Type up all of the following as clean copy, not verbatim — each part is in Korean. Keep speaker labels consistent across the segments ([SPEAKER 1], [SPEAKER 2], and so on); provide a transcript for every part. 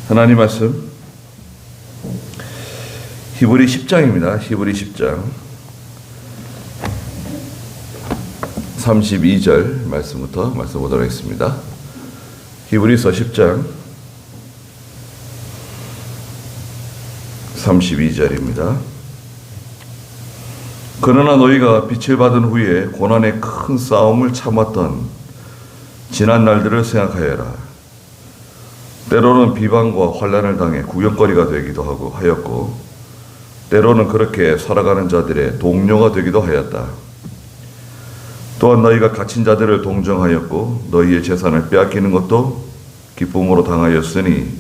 [SPEAKER 1] 하나님 말씀 히브리 10장입니다. 히브리 10장 32절 말씀부터 말씀 보도록 하겠습니다. 히브리서 10장 32절입니다. 그러나 너희가 빛을 받은 후에 고난의 큰 싸움을 참았던 지난 날들을 생각하여라. 때로는 비방과 환난을 당해 구경거리가 되기도 하였고 때로는 그렇게 살아가는 자들의 동료가 되기도 하였다. 또한 너희가 갇힌 자들을 동정하였고 너희의 재산을 빼앗기는 것도 기쁨으로 당하였으니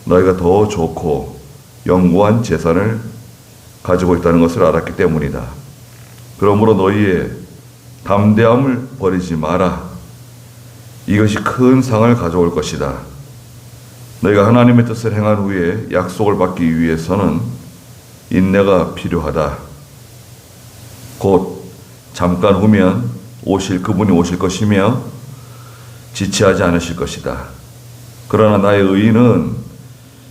[SPEAKER 1] 너희가 더 좋고 영구한 재산을 가지고 있다는 것을 알았기 때문이다. 그러므로 너희의 담대함을 버리지 마라. 이것이 큰 상을 가져올 것이다. 너희가 하나님의 뜻을 행한 후에 약속을 받기 위해서는 인내가 필요하다. 곧 잠깐 후면 그분이 오실 것이며 지체하지 않으실 것이다. 그러나 나의 의인은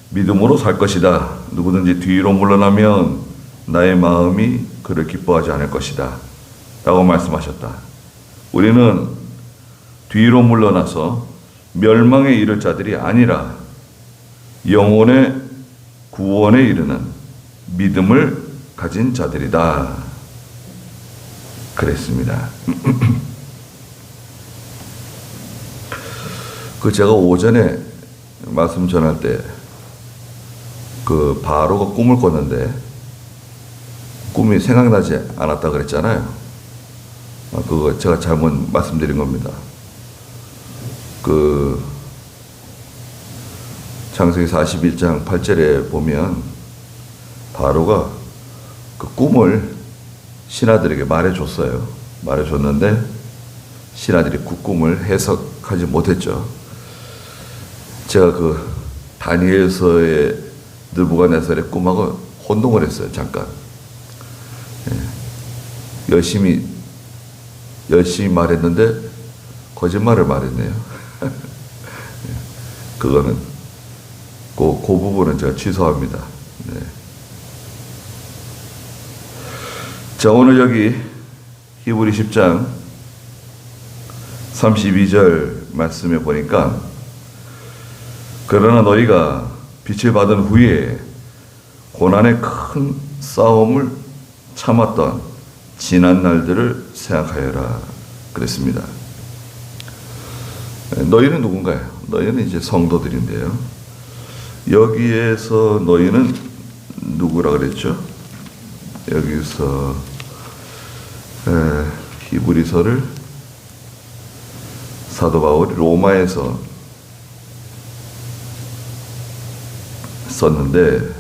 [SPEAKER 1] 믿음으로 살 것이다. 누구든지 뒤로 물러나면 나의 마음이 그를 기뻐하지 않을 것이다. 라고 말씀하셨다. 우리는 뒤로 물러나서 멸망에 이를 자들이 아니라 영혼의 구원에 이르는 믿음을 가진 자들이다. 그랬습니다. 제가 오전에 말씀 전할 때 바로가 꿈을 꿨는데 꿈이 생각나지 않았다 그랬잖아요. 그거 제가 잘못 말씀드린 겁니다. 창세기 41장 8절에 보면 바로가 그 꿈을 신하들에게 말해줬어요. 말해줬는데 신하들이 그 꿈을 해석하지 못했죠. 제가 다니엘서의 느부갓네살의 꿈하고 혼동을 했어요. 잠깐. 열심히 말했는데 거짓말을 말했네요. 그거는 그 부분은 제가 취소합니다. 네. 자, 오늘 여기 히브리 10장 32절 말씀에 보니까 그러나 너희가 빛을 받은 후에 고난의 큰 싸움을 참았던 지난 날들을 생각하여라 그랬습니다. 너희는 누군가요? 너희는 이제 성도들인데요. 여기에서 너희는 누구라 그랬죠? 여기서 히브리서를 사도 바울이 로마에서 썼는데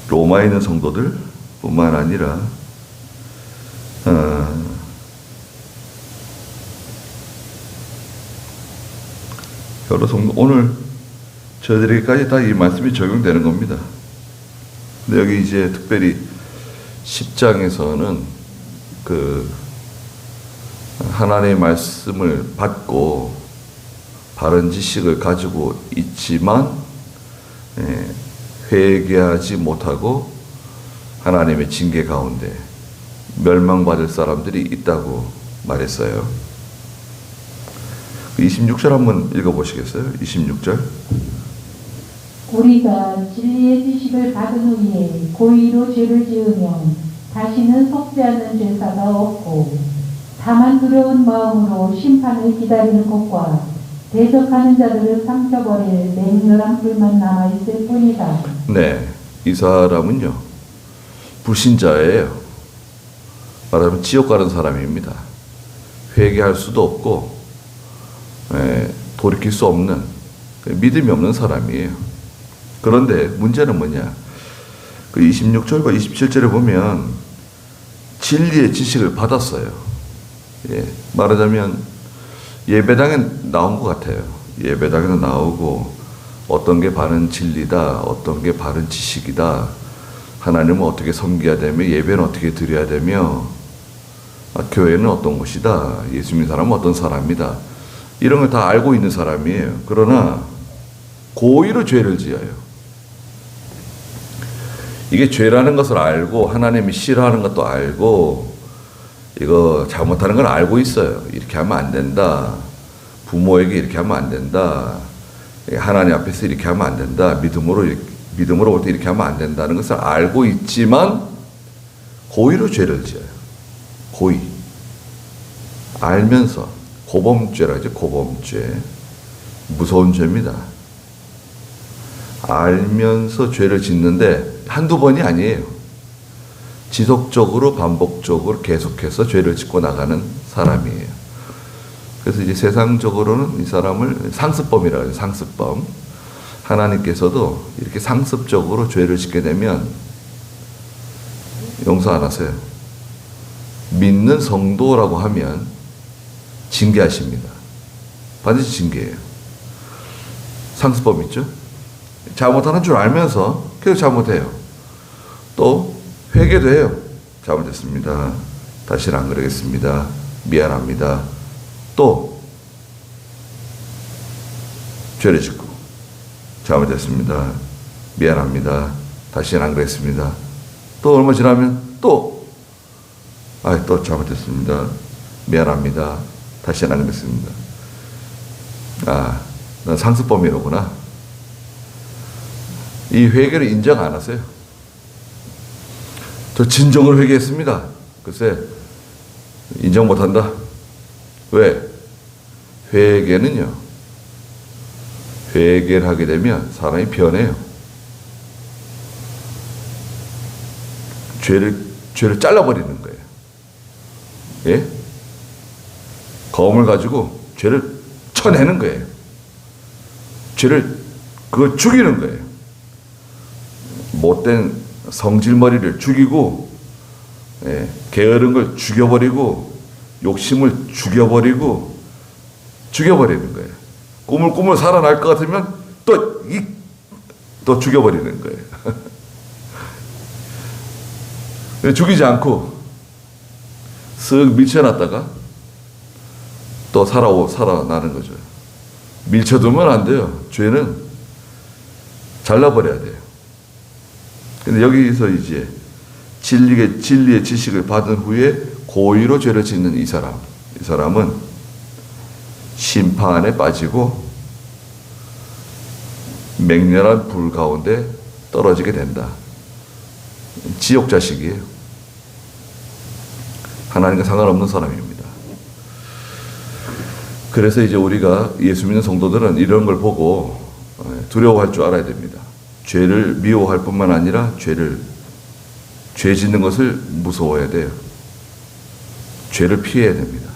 [SPEAKER 1] 로마에 있는 성도들 뿐만 아니라 여러 성도, 오늘 저희들에게까지 다 이 말씀이 적용되는 겁니다. 근데 여기 이제 특별히 10장에서는 하나님의 말씀을 받고 바른 지식을 가지고 있지만 회개하지 못하고 하나님의 징계 가운데 멸망받을 사람들이 있다고 말했어요. 26절 한번 읽어보시겠어요? 26절.
[SPEAKER 2] 우리가 진리의 지식을 받은 후에 고의로 죄를 지으면 다시는 속죄하는 제사가 없고 다만 두려운 마음으로 심판을 기다리는 것과 대적하는 자들을 삼켜버릴 맹렬한 불만 남아있을 뿐이다.
[SPEAKER 1] 네, 이 사람은요 불신자예요. 말하자면 지옥 가는 사람입니다. 회개할 수도 없고 돌이킬 수 없는 믿음이 없는 사람이에요. 그런데 문제는 뭐냐? 26절과 27절에 보면 진리의 지식을 받았어요. 말하자면 예배당에 나온 것 같아요. 예배당에서 나오고 어떤 게 바른 진리다, 어떤 게 바른 지식이다, 하나님은 어떻게 섬겨야 되며 예배는 어떻게 드려야 되며 교회는 어떤 곳이다, 예수 믿는 사람은 어떤 사람이다, 이런 걸 다 알고 있는 사람이에요. 그러나 고의로 죄를 지어요. 이게 죄라는 것을 알고 하나님이 싫어하는 것도 알고 이거 잘못하는 걸 알고 있어요. 이렇게 하면 안 된다. 부모에게 이렇게 하면 안 된다. 하나님 앞에서 이렇게 하면 안 된다. 믿음으로 올 때 이렇게 하면 안 된다는 것을 알고 있지만 고의로 죄를 지어요. 고의. 알면서 고범죄라고 하죠. 고범죄. 무서운 죄입니다. 알면서 죄를 짓는데 한두 번이 아니에요. 지속적으로 반복적으로 계속해서 죄를 짓고 나가는 사람이에요. 그래서 이제 세상적으로는 이 사람을 상습범이라고 해요. 상습범. 하나님께서도 이렇게 상습적으로 죄를 짓게 되면 용서 안 하세요. 믿는 성도라고 하면 징계하십니다. 반드시 징계해요. 상습범 있죠? 잘못하는 줄 알면서 계속 잘못해요. 또 회개도 해요. 잘못했습니다. 다시는 안 그러겠습니다. 미안합니다. 또 죄를 짓고 잘못했습니다. 미안합니다. 다시는 안 그랬습니다. 또 얼마 지나면 또 잘못했습니다. 미안합니다. 다시는 안 그랬습니다. 난 상습범이로구나. 이 회개를 인정 안 하세요. 저 진정으로 회개했습니다. 글쎄, 인정 못 한다. 왜? 회개를 하게 되면 사람이 변해요. 죄를 잘라버리는 거예요. 예? 검을 가지고 죄를 쳐내는 거예요. 그걸 죽이는 거예요. 못된 성질머리를 죽이고, 게으른 걸 죽여버리고, 욕심을 죽여버리는 거예요. 꾸물꾸물 살아날 것 같으면 또 죽여버리는 거예요. 죽이지 않고 쓱 밀쳐놨다가 또 살아나는 거죠. 밀쳐두면 안 돼요. 죄는 잘라버려야 돼요. 근데 여기서 이제 진리의 지식을 받은 후에 고의로 죄를 짓는 이 사람은 심판에 빠지고 맹렬한 불 가운데 떨어지게 된다. 지옥 자식이에요. 하나님과 상관없는 사람입니다. 그래서 이제 우리가 예수 믿는 성도들은 이런 걸 보고 두려워할 줄 알아야 됩니다. 죄를 미워할 뿐만 아니라 죄 짓는 것을 무서워해야 돼요. 죄를 피해야 됩니다.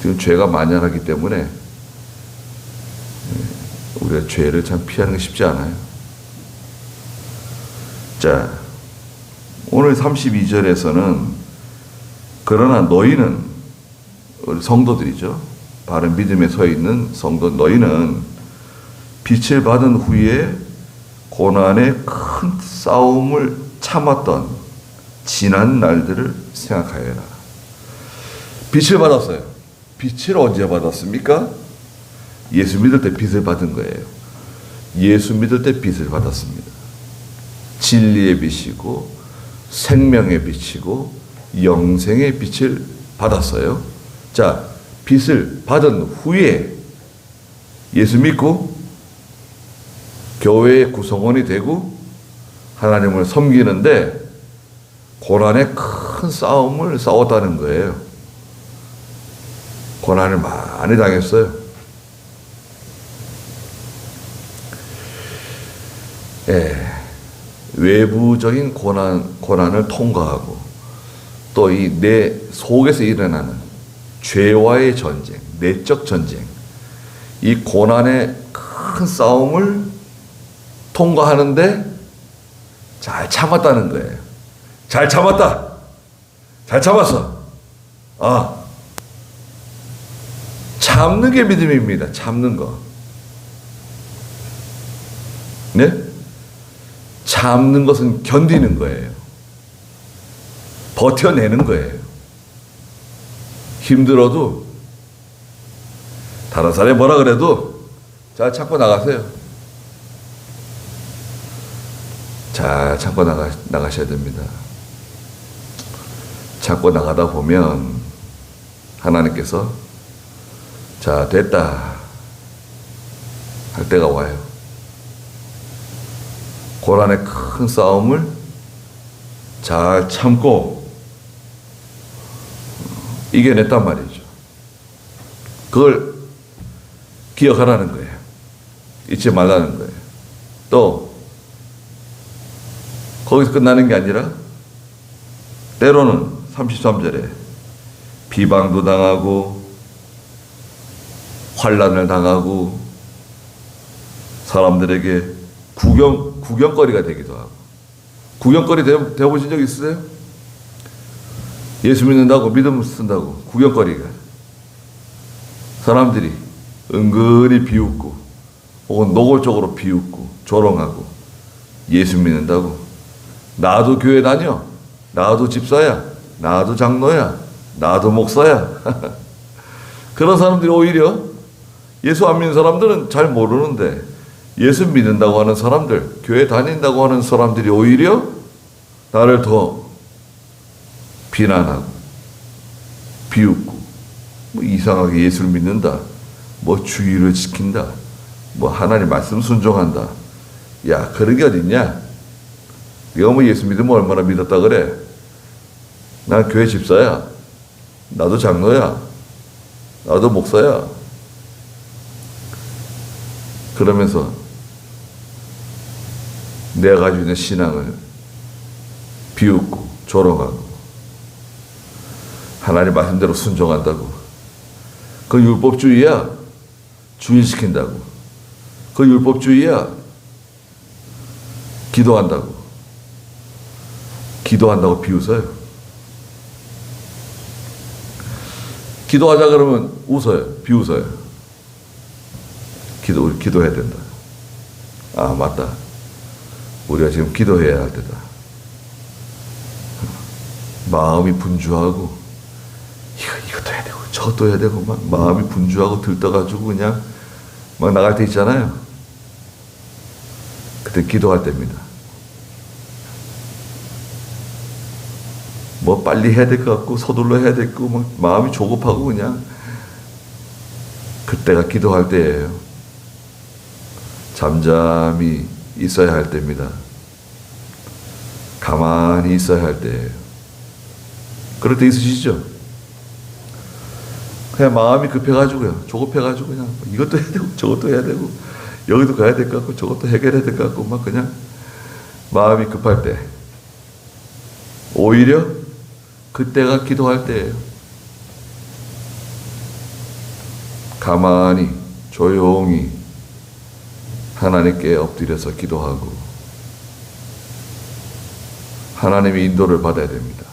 [SPEAKER 1] 지금 죄가 만연하기 때문에 우리가 죄를 참 피하는 게 쉽지 않아요. 자, 오늘 32절에서는 그러나 너희는, 우리 성도들이죠. 바른 믿음에 서 있는 성도, 너희는 빛을 받은 후에 고난의 큰 싸움을 참았던 지난 날들을 생각하여라. 빛을 받았어요. 빛을 언제 받았습니까? 예수 믿을 때 빛을 받은 거예요. 예수 믿을 때 빛을 받았습니다. 진리의 빛이고 생명의 빛이고 영생의 빛을 받았어요. 자, 빛을 받은 후에 예수 믿고 교회의 구성원이 되고 하나님을 섬기는데 고난의 큰 싸움을 싸웠다는 거예요. 고난을 많이 당했어요. 외부적인 고난을 통과하고 또 이 내 속에서 일어나는 죄와의 전쟁, 내적 전쟁, 이 고난의 큰 싸움을 통과하는데 잘 참았다는 거예요. 잘 참았다. 잘 참았어. 참는 게 믿음입니다. 참는 거. 네? 참는 것은 견디는 거예요. 버텨내는 거예요. 힘들어도 다른 사람이 뭐라 그래도 잘 참고 나가세요. 잘 참고 나가셔야 됩니다. 참고 나가다 보면 하나님께서 자, 됐다 할 때가 와요. 고난의 큰 싸움을 잘 참고 이겨냈단 말이죠. 그걸 기억하라는 거예요. 잊지 말라는 거예요. 또 거기서 끝나는 게 아니라 때로는 33절에 비방도 당하고 환난을 당하고 사람들에게 구경거리가 되기도 하고. 구경거리 되어보신 적 있으세요? 예수 믿는다고 믿음 쓴다고 구경거리가 사람들이 은근히 비웃고 혹은 노골적으로 비웃고 조롱하고 예수 믿는다고 나도 교회 다녀, 나도 집사야, 나도 장로야, 나도 목사야. 그런 사람들이 오히려 예수 안 믿는 사람들은 잘 모르는데 예수 믿는다고 하는 사람들, 교회 다닌다고 하는 사람들이 오히려 나를 더 비난하고 비웃고 뭐 이상하게 예수를 믿는다, 뭐 주의를 지킨다, 뭐 하나님 말씀 순종한다. 야, 그런 게 어딨냐? 네가 뭐 예수 믿으면 얼마나 믿었다 그래? 난 교회 집사야, 나도 장로야, 나도 목사야. 그러면서 내가 가지고 있는 신앙을 비웃고 조롱하고 하나님 말씀대로 순종한다고. 그 율법주의야. 주의시킨다고. 그 율법주의야. 기도한다고 비웃어요. 기도하자 그러면 웃어요. 비웃어요. 우리 기도해야 된다. 아, 맞다. 우리가 지금 기도해야 할 때다. 마음이 분주하고 이것도 해야 되고 저것도 해야 되고 막 마음이 분주하고 들떠가지고 그냥 막 나갈 때 있잖아요. 그때 기도할 때입니다. 뭐 빨리 해야 될 것 같고 서둘러 해야 될 거 막 마음이 조급하고 그냥 그때가 기도할 때예요. 잠잠히 있어야 할 때입니다. 가만히 있어야 할 때예요. 그럴 때 있으시죠? 그냥 마음이 급해가지고요. 조급해가지고 그냥 이것도 해야 되고 저것도 해야 되고 여기도 가야 될 것 같고 저것도 해결해야 될 것 같고 막 그냥 마음이 급할 때 오히려 그때가 기도할 때예요. 가만히 조용히 하나님께 엎드려서 기도하고 하나님의 인도를 받아야 됩니다.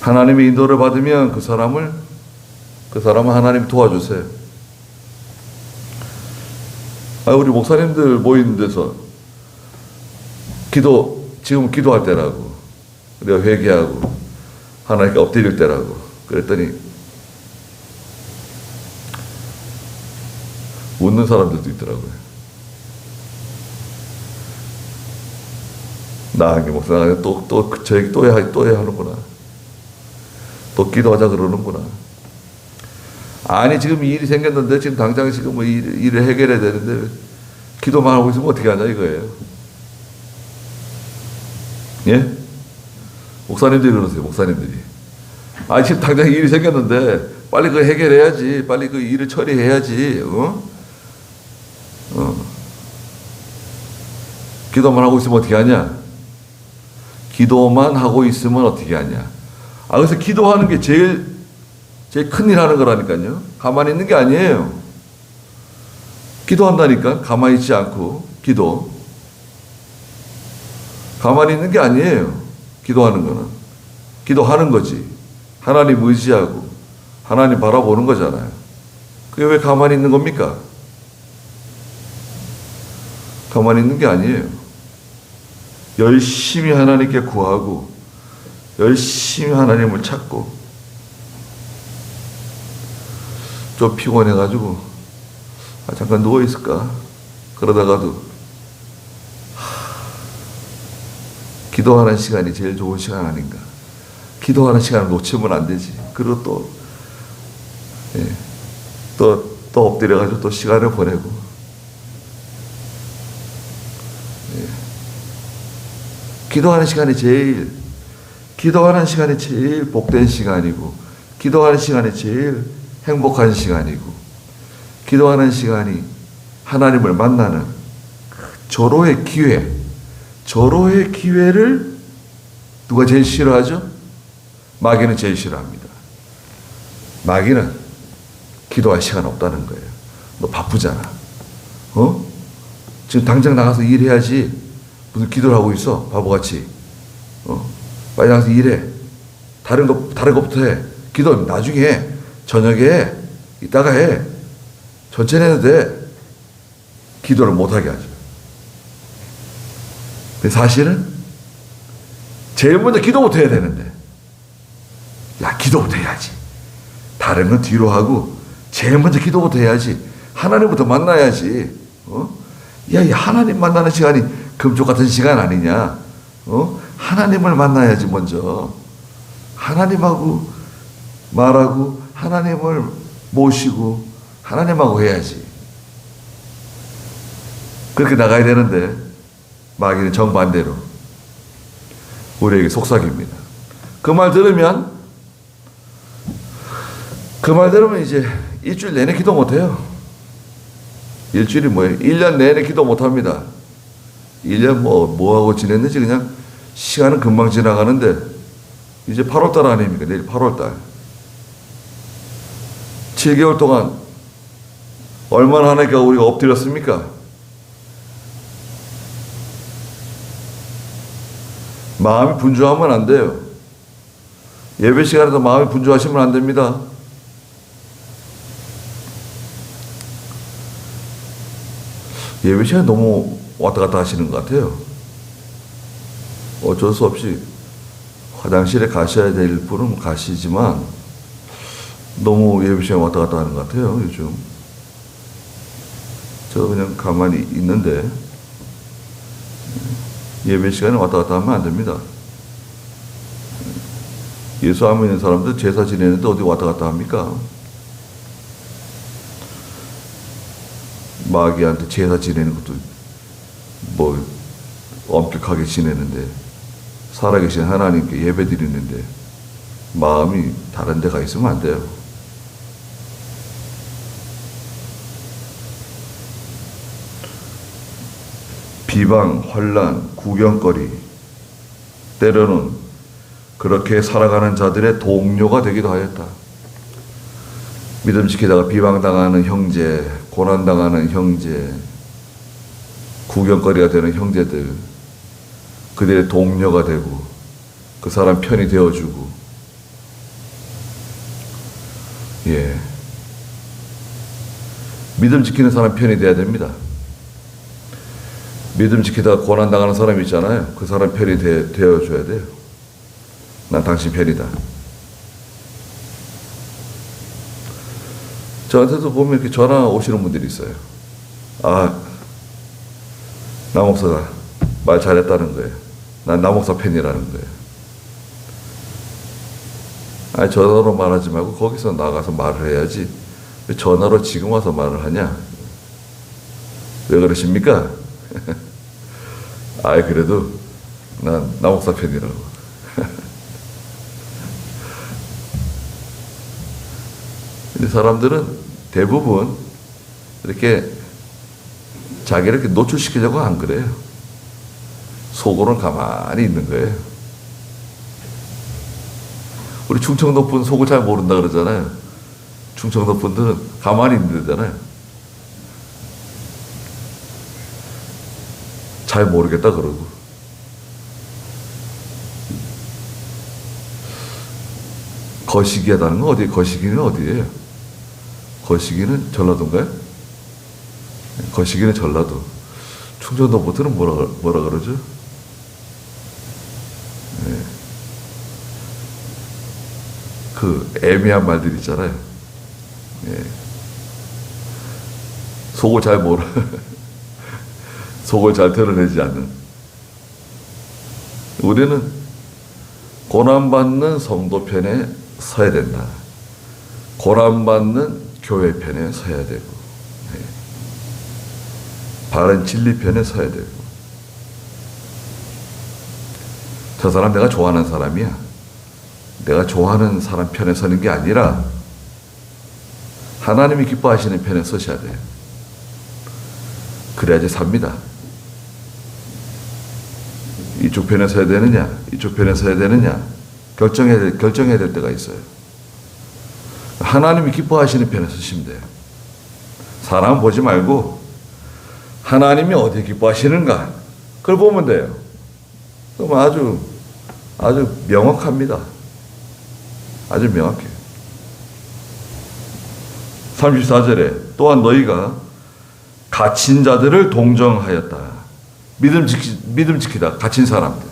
[SPEAKER 1] 하나님의 인도를 받으면 그 사람은 하나님이 도와주세요. 우리 목사님들 모이는 데서 지금 기도할 때라고 우리가 회개하고 하나님께 엎드릴 때라고 그랬더니 웃는 사람들도 있더라고요. 나한테 목사가 저에게 또 해야 하는구나. 또 기도하자 그러는구나. 아니 지금 이 일이 생겼는데 지금 당장 지금 뭐 일을 해결해야 되는데 기도만 하고 있으면 어떻게 하냐 이거예요. 예? 목사님들이 그러세요. 목사님들이. 아니 지금 당장 일이 생겼는데 빨리 그거 해결해야지. 빨리 그 일을 처리해야지. 기도만 하고 있으면 어떻게 하냐? 기도만 하고 있으면 어떻게 하냐? 그래서 기도하는 게 제일 큰일 하는 거라니까요. 가만히 있는 게 아니에요. 기도한다니까. 가만히 있지 않고 가만히 있는 게 아니에요. 기도하는 거는. 기도하는 거지. 하나님 의지하고 하나님 바라보는 거잖아요. 그게 왜 가만히 있는 겁니까? 가만히 있는 게 아니에요. 열심히 하나님께 구하고 열심히 하나님을 찾고 좀 피곤해가지고 잠깐 누워있을까? 그러다가도 기도하는 시간이 제일 좋은 시간 아닌가. 기도하는 시간을 놓치면 안 되지. 그리고 또, 또 엎드려가지고 또 시간을 보내고. 기도하는 시간이 제일 복된 시간이고, 기도하는 시간이 제일 행복한 시간이고, 기도하는 시간이 하나님을 만나는 절호의 기회를 누가 제일 싫어하죠? 마귀는 제일 싫어합니다. 마귀는 기도할 시간 없다는 거예요. 너 바쁘잖아. 지금 당장 나가서 일해야지. 무슨 기도를 하고 있어? 바보같이. 빨리 나가서 일해. 다른 것부터 해. 기도 나중에 해. 저녁에 해. 이따가 해. 천천히 해도 돼. 기도를 못하게 하죠. 근데 사실은 제일 먼저 기도부터 해야 되는데, 야, 기도부터 해야지. 다른 건 뒤로 하고 제일 먼저 기도부터 해야지. 하나님부터 만나야지. 야, 이 하나님 만나는 시간이 금쪽 같은 시간 아니냐? 하나님을 만나야지 먼저. 하나님하고 말하고 하나님을 모시고 하나님하고 해야지. 그렇게 나가야 되는데 마귀는 정반대로 우리에게 속삭입니다. 그 말 들으면 이제 일주일 내내 기도 못해요. 일주일이 뭐예요? 1년 내내 기도 못합니다. 1년 뭐 하고 지냈는지 그냥 시간은 금방 지나가는데 이제 8월달 아닙니까? 내일 8월달. 7개월 동안 얼마나 하나님께 우리가 엎드렸습니까? 마음이 분주하면 안 돼요. 예배 시간에도 마음이 분주하시면 안 됩니다. 예배 시간에 너무 왔다 갔다 하시는 것 같아요. 어쩔 수 없이 화장실에 가셔야 될 분은 가시지만 너무 예배 시간에 왔다 갔다 하는 것 같아요, 요즘. 저 그냥 가만히 있는데 예배 시간에 왔다 갔다 하면 안 됩니다. 예수 안 믿는 사람들 제사 지내는데 어디 왔다 갔다 합니까? 마귀한테 제사 지내는 것도 뭐 엄격하게 지내는데, 살아계신 하나님께 예배 드리는데 마음이 다른 데 가 있으면 안 돼요. 비방, 환난, 구경거리, 때로는 그렇게 살아가는 자들의 동료가 되기도 하였다. 믿음 지키다가 비방당하는 형제, 고난당하는 형제, 구경거리가 되는 형제들, 그들의 동료가 되고 그 사람 편이 되어주고, 믿음 지키는 사람 편이 돼야 됩니다. 믿음 지키다가 고난당하는 사람이 있잖아요. 그 사람 편이 되어줘야 돼요. 난 당신 편이다. 저한테도 보면 이렇게 전화 오시는 분들이 있어요. 나 목사가 말 잘했다는 거예요. 난 나 목사 팬이라는 거예요. 전화로 말하지 말고 거기서 나가서 말을 해야지. 왜 전화로 지금 와서 말을 하냐? 왜 그러십니까? 그래도 난 나 목사 팬이라고. 근데 사람들은 대부분 이렇게 자기를 이렇게 노출시키려고 안 그래요. 속으로는 가만히 있는 거예요. 우리 충청도 분 속을 잘 모른다 그러잖아요. 충청도 분들은 가만히 있는 데잖아요. 잘 모르겠다 그러고. 거시기하다는 건 어디에? 거시기는 어디예요? 거시기는 전라도인가요? 거시기는 전라도. 충청도 분들은 뭐라 그러죠? 그 애매한 말들 있잖아요. 속을 잘 모르, 속을 잘 드러내지 않는. 우리는 고난받는 성도 편에 서야 된다. 고난받는 교회 편에 서야 되고, 네. 바른 진리 편에 서야 되고. 저 사람 내가 좋아하는 사람이야. 내가 좋아하는 사람 편에 서는 게 아니라 하나님이 기뻐하시는 편에 서셔야 돼요. 그래야지 삽니다. 이쪽 편에 서야 되느냐, 이쪽 편에 서야 되느냐, 결정해야 될 때가 있어요. 하나님이 기뻐하시는 편에 서시면 돼요. 사람 보지 말고 하나님이 어디 기뻐하시는가, 그걸 보면 돼요. 그럼 아주 명확합니다. 아주 명확해요. 34절에 또한 너희가 갇힌 자들을 동정하였다. 믿음 지키다 갇힌 사람들.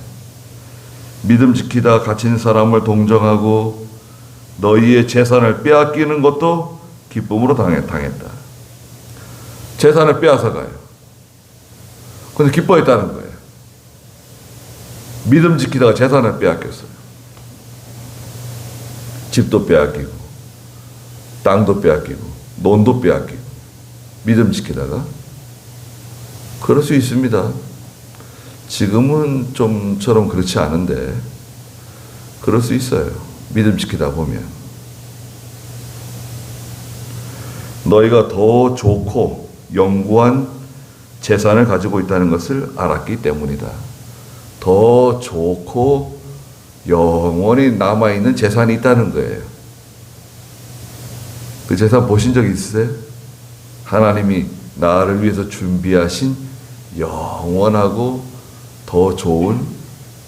[SPEAKER 1] 믿음 지키다 갇힌 사람을 동정하고 너희의 재산을 빼앗기는 것도 기쁨으로 당했다. 재산을 빼앗아 가요. 근데 기뻐했다는 거예요. 믿음 지키다가 재산을 빼앗겼어요. 집도 빼앗기고 땅도 빼앗기고 논도 빼앗기고 믿음 지키다가. 그럴 수 있습니다. 지금은 좀처럼 그렇지 않은데 그럴 수 있어요. 믿음 지키다 보면. 너희가 더 좋고 영구한 재산을 가지고 있다는 것을 알았기 때문이다. 더 좋고 영원히 남아있는 재산이 있다는 거예요. 그 재산 보신 적 있으세요? 하나님이 나를 위해서 준비하신 영원하고 더 좋은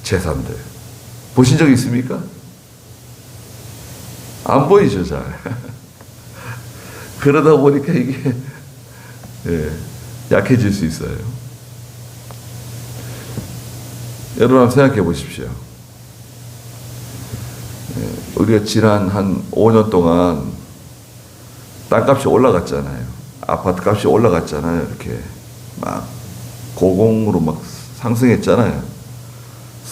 [SPEAKER 1] 재산들 보신 적 있습니까? 안 보이죠, 잘. 그러다 보니까 이게 약해질 수 있어요. 여러분 한번 생각해 보십시오. 우리가 지난 한 5년 동안 땅값이 올라갔잖아요. 아파트 값이 올라갔잖아요. 이렇게 막 고공으로 막 상승했잖아요.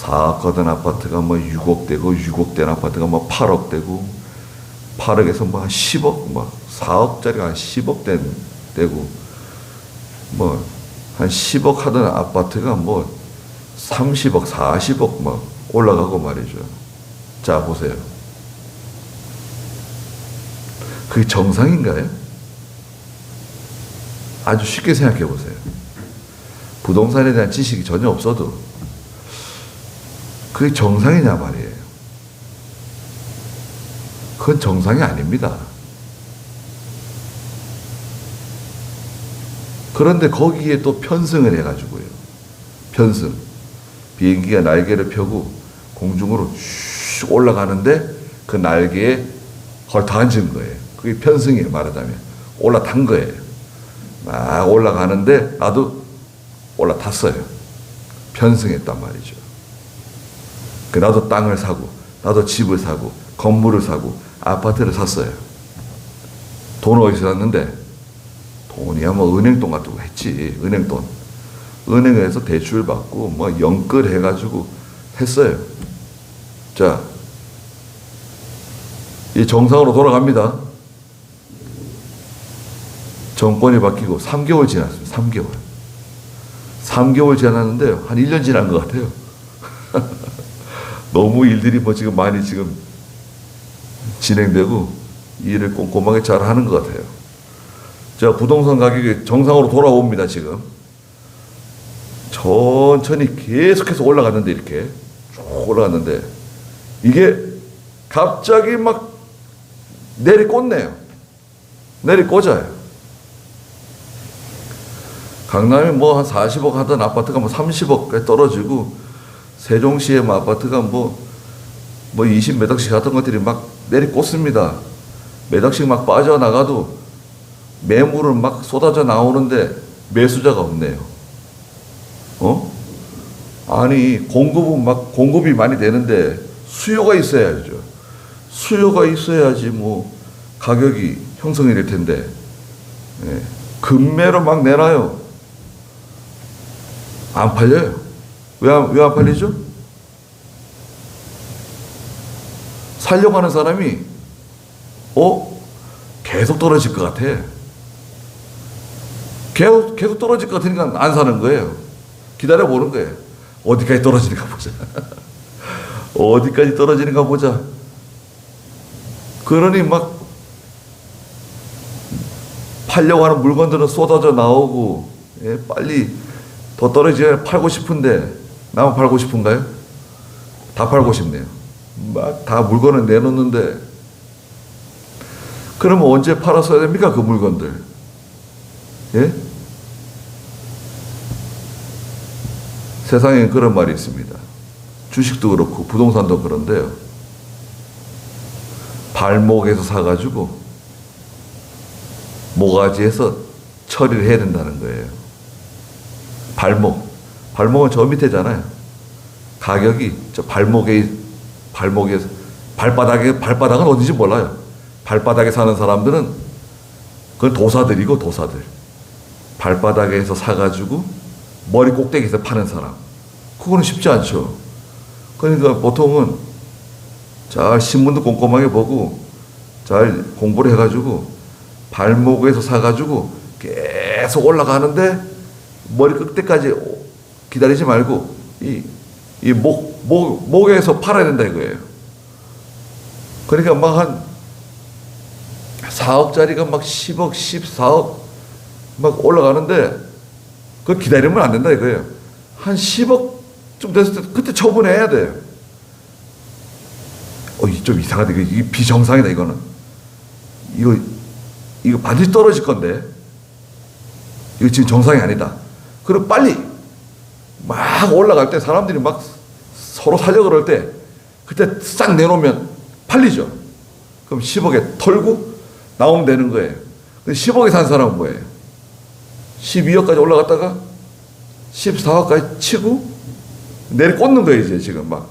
[SPEAKER 1] 4억 거든 아파트가 뭐 6억 되고 6억 된 아파트가 뭐 8억 되고 8억에서 뭐 한 10억 막 4억짜리가 한 10억 되고 뭐 한 10억 하던 아파트가 뭐 30억 40억 막 올라가고 말이죠. 자 보세요. 그게 정상인가요? 아주 쉽게 생각해 보세요. 부동산에 대한 지식이 전혀 없어도 그게 정상이냐 말이에요. 그건 정상이 아닙니다. 그런데 거기에 또 편승을 해가지고요. 편승. 비행기가 날개를 펴고 공중으로 슉 올라가는데 그 날개에 헐떡앉은 거예요. 그게 편승이에요. 말하자면 올라탄 거예요. 막 올라가는데 나도 올라탔어요. 편승했단 말이죠. 나도 땅을 사고 나도 집을 사고 건물을 사고 아파트를 샀어요. 돈 어디서 샀는데? 돈이야 뭐 은행돈 같은 거 했지. 은행돈. 은행에서 대출 받고 뭐 연끌 해가지고 했어요. 자, 이 정상으로 돌아갑니다. 정권이 바뀌고 3개월 지났습니다. 3개월. 3개월 지났는데 한 1년 지난 것 같아요. 너무 일들이 뭐 지금 많이 지금 진행되고 일을 꼼꼼하게 잘 하는 것 같아요. 자, 부동산 가격이 정상으로 돌아옵니다. 지금 천천히 계속해서 올라갔는데 이렇게 쭉 올라갔는데 이게 갑자기 막 내리꽂네요. 내리꽂아요. 강남에 뭐 한 40억 하던 아파트가 뭐 30억까지 떨어지고 세종시의 뭐 아파트가 뭐 20몇 억씩 하던 것들이 막 내리꽂습니다. 몇 억씩 막 빠져나가도 매물은 막 쏟아져 나오는데 매수자가 없네요. 아니 공급이 많이 되는데 수요가 있어야죠. 수요가 있어야지 뭐 가격이 형성이 될 텐데 금매로 막 내놔요. 안 팔려요. 왜 안 팔리죠? 살려고 하는 사람이 계속 떨어질 것 같아. 계속 떨어질 것 같으니까 안 사는 거예요. 기다려보는 거예요. 어디까지 떨어지는가 보자. 어디까지 떨어지는가 보자. 그러니 막 팔려고 하는 물건들은 쏟아져 나오고, 빨리 더 떨어져야 팔고 싶은데, 나만 팔고 싶은가요? 다 팔고 싶네요. 막 다 물건을 내놓는데, 그러면 언제 팔았어야 됩니까? 그 물건들. 예? 세상에 그런 말이 있습니다. 주식도 그렇고 부동산도 그런데요. 발목에서 사가지고 모가지에서 처리를 해야 된다는 거예요. 발목은 저 밑에잖아요. 가격이 저 발목에서 발바닥은 어딘지 몰라요. 발바닥에 사는 사람들은 그건 도사들이고 도사들. 발바닥에서 사가지고 머리 꼭대기에서 파는 사람. 그거는 쉽지 않죠. 그러니까 보통은 잘 신문도 꼼꼼하게 보고 잘 공부를 해가지고 발목에서 사가지고 계속 올라가는데 머리 끝에까지 기다리지 말고 목에서 팔아야 된다 이거예요. 그러니까 막 한 4억짜리가 막 10억, 14억 막 올라가는데 그걸 기다리면 안 된다 이거예요. 한 10억쯤 됐을 때 그때 처분해야 돼요. 좀 이상하다. 이게 비정상이다 이거는. 이거 반드시 떨어질 건데 이거 지금 정상이 아니다. 그리고 빨리 막 올라갈 때 사람들이 막 서로 사려 그럴 때 그때 싹 내놓으면 팔리죠. 그럼 10억에 털고 나오면 되는 거예요. 근데 10억에 산 사람은 뭐예요? 12억까지 올라갔다가 14억까지 치고 내리 꽂는 거예요. 이제 지금 막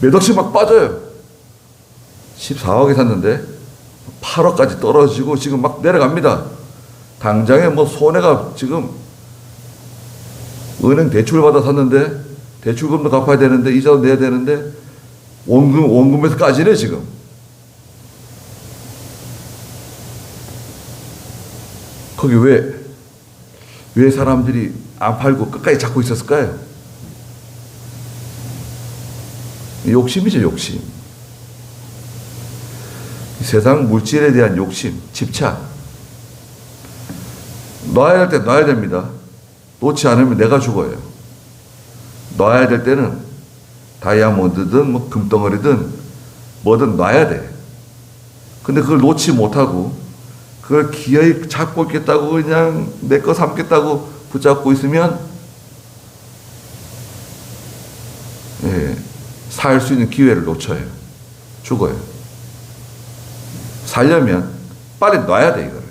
[SPEAKER 1] 몇 억씩 막 빠져요. 14억에 샀는데 8억까지 떨어지고 지금 막 내려갑니다. 당장에 뭐 손해가 지금 은행 대출을 받아 샀는데 대출금도 갚아야 되는데 이자도 내야 되는데 원금에서까지네 지금. 거기 왜 사람들이 안 팔고 끝까지 잡고 있었을까요? 욕심이죠, 욕심. 세상 물질에 대한 욕심, 집착. 놔야 될 때 놔야 됩니다. 놓지 않으면 내가 죽어요. 놔야 될 때는 다이아몬드든 뭐 금덩어리든 뭐든 놔야 돼. 근데 그걸 놓지 못하고 그걸 기어이 잡고 있겠다고 그냥 내 거 삼겠다고 붙잡고 있으면 살 수 있는 기회를 놓쳐요. 죽어요. 살려면 빨리 놔야 돼 이거를.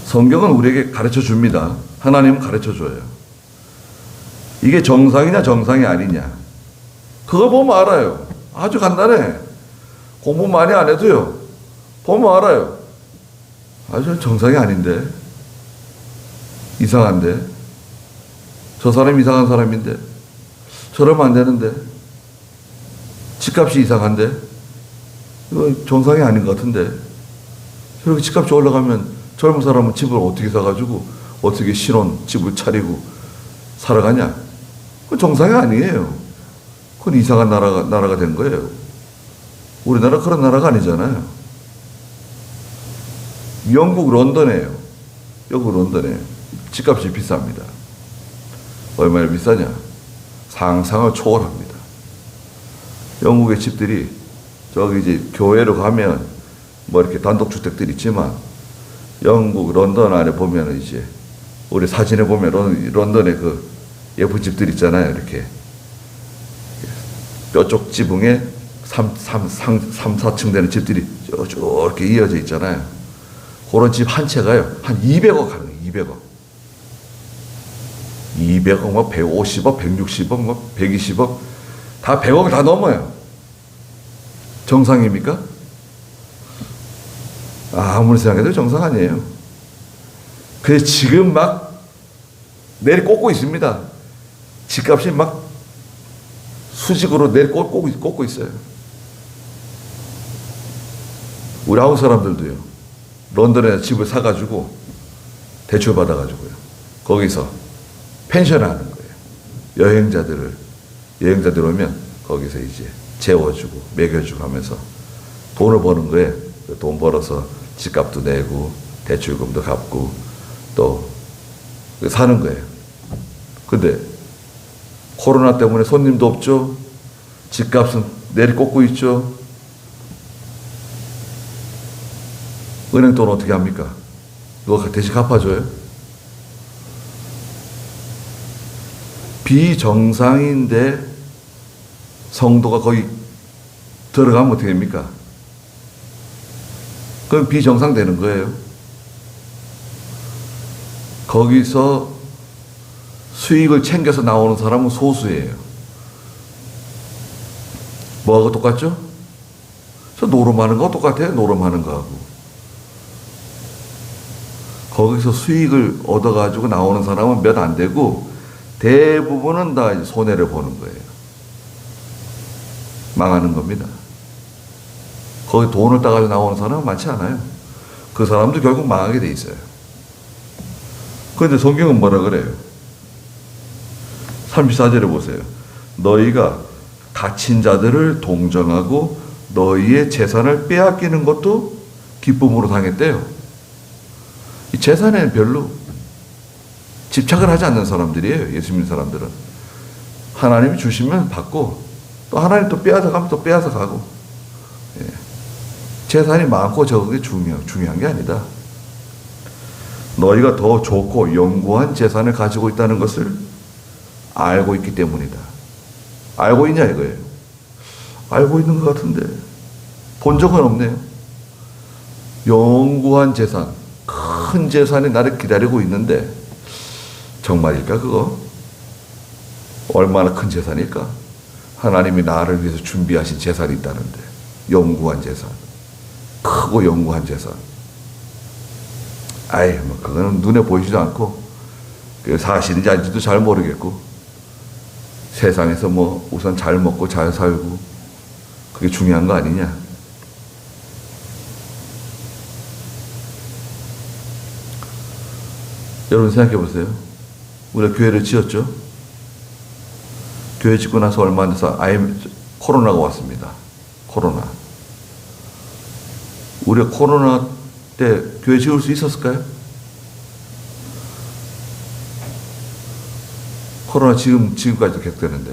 [SPEAKER 1] 성경은 우리에게 가르쳐 줍니다. 하나님은 가르쳐 줘요. 이게 정상이냐 정상이 아니냐. 그거 보면 알아요. 아주 간단해. 공부 많이 안 해도요. 보면 알아요. 아주 정상이 아닌데. 이상한데. 저 사람이 이상한 사람인데. 저러면 안 되는데. 집값이 이상한데. 이거 정상이 아닌 것 같은데. 저렇게 집값이 올라가면 젊은 사람은 집을 어떻게 사가지고 어떻게 신혼집을 차리고 살아가냐. 그건 정상이 아니에요. 그건 이상한 나라가 된 거예요. 우리나라 그런 나라가 아니잖아요. 영국 런던에 집값이 비쌉니다. 얼마나 비싸냐? 상상을 초월합니다. 영국의 집들이 저기 이제 교외로 가면 뭐 이렇게 단독주택들이 있지만 영국 런던 안에 보면 이제 우리 사진에 보면 런던의 그 예쁜 집들 있잖아요. 이렇게 뾰족 지붕에 3, 4층 되는 집들이 쭉 이렇게 이어져 있잖아요. 그런 집 한 채가요. 한 200억 하는 거예요. 200억. 200억, 뭐 150억, 160억, 뭐 120억. 다 100억 다 넘어요. 정상입니까? 아무리 생각해도 정상 아니에요. 그래서 지금 막 내리 꽂고 있습니다. 집값이 막 수직으로 내리 꽂고 있어요. 우리 한국 사람들도요. 런던에 집을 사가지고 대출 받아가지고요. 거기서 펜션을 하는 거예요. 여행자들 오면 거기서 이제 재워주고 먹여주고 하면서 돈을 버는 거예요. 돈 벌어서 집값도 내고 대출금도 갚고 또 사는 거예요. 근데 코로나 때문에 손님도 없죠. 집값은 내리꽂고 있죠. 은행 돈 어떻게 합니까? 이거 대신 갚아줘요? 비정상인데 성도가 거기 들어가면 어떻게 됩니까? 그럼 비정상 되는 거예요. 거기서 수익을 챙겨서 나오는 사람은 소수예요. 뭐하고 똑같죠? 저 노름하는 거 똑같아요. 노름하는 거하고. 거기서 수익을 얻어가지고 나오는 사람은 몇 안 되고 대부분은 다 이제 손해를 보는 거예요. 망하는 겁니다. 거기 돈을 따가지고 나오는 사람은 많지 않아요. 그 사람도 결국 망하게 돼 있어요. 그런데 성경은 뭐라 그래요? 34절에 보세요. 너희가 갇힌 자들을 동정하고 너희의 재산을 빼앗기는 것도 기쁨으로 당했대요. 이 재산에는 별로 집착을 하지 않는 사람들이에요. 예수 믿는 사람들은. 하나님이 주시면 받고 또 하나님 또 빼앗아 가면 또 빼앗아 가고. 예. 재산이 많고 적은 게 중요한 게 아니다. 너희가 더 좋고 영구한 재산을 가지고 있다는 것을 알고 있기 때문이다. 알고 있냐 이거예요. 알고 있는 것 같은데 본 적은 없네요. 영구한 재산, 큰 재산이 나를 기다리고 있는데 정말일까 그거? 얼마나 큰 재산일까? 하나님이 나를 위해서 준비하신 재산이 있다는데 영구한 재산, 크고 영구한 재산. 아이 뭐 그거는 눈에 보이지도 않고 그 사실인지 아닌지도 잘 모르겠고 세상에서 뭐 우선 잘 먹고 잘 살고 그게 중요한 거 아니냐? 여러분 생각해 보세요. 우리가 교회를 지었죠? 교회 짓고 나서 얼마 안 돼서 코로나가 왔습니다. 코로나. 우리가 코로나 때 교회 지을 수 있었을까요? 코로나 지금까지도 계속되는데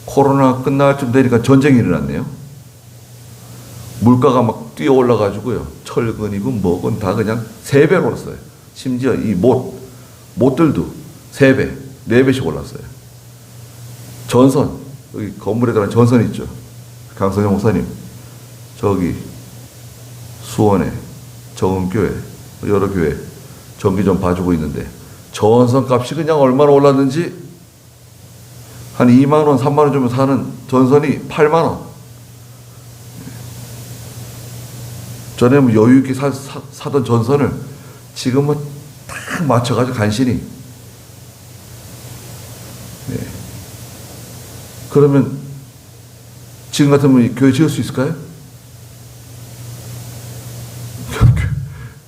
[SPEAKER 1] 코로나 끝날 쯤 되니까 전쟁이 일어났네요. 물가가 막 뛰어 올라가지고요. 철근이고 뭐건 다 그냥 3배로 올랐어요. 심지어 이 못들도 3배, 4배씩 올랐어요. 전선, 여기 건물에 들어간 전선 있죠. 강선영 목사님, 저기 수원에 정은교회, 여러 교회 전기 좀 봐주고 있는데 전선 값이 그냥 얼마나 올랐는지 한 2만 원, 3만 원 주면 사는 전선이 8만 원. 전에 뭐 여유 있게 사던 전선을 지금은 딱 맞춰가지고 간신히. 네. 그러면 지금 같으면 교회 지을 수 있을까요?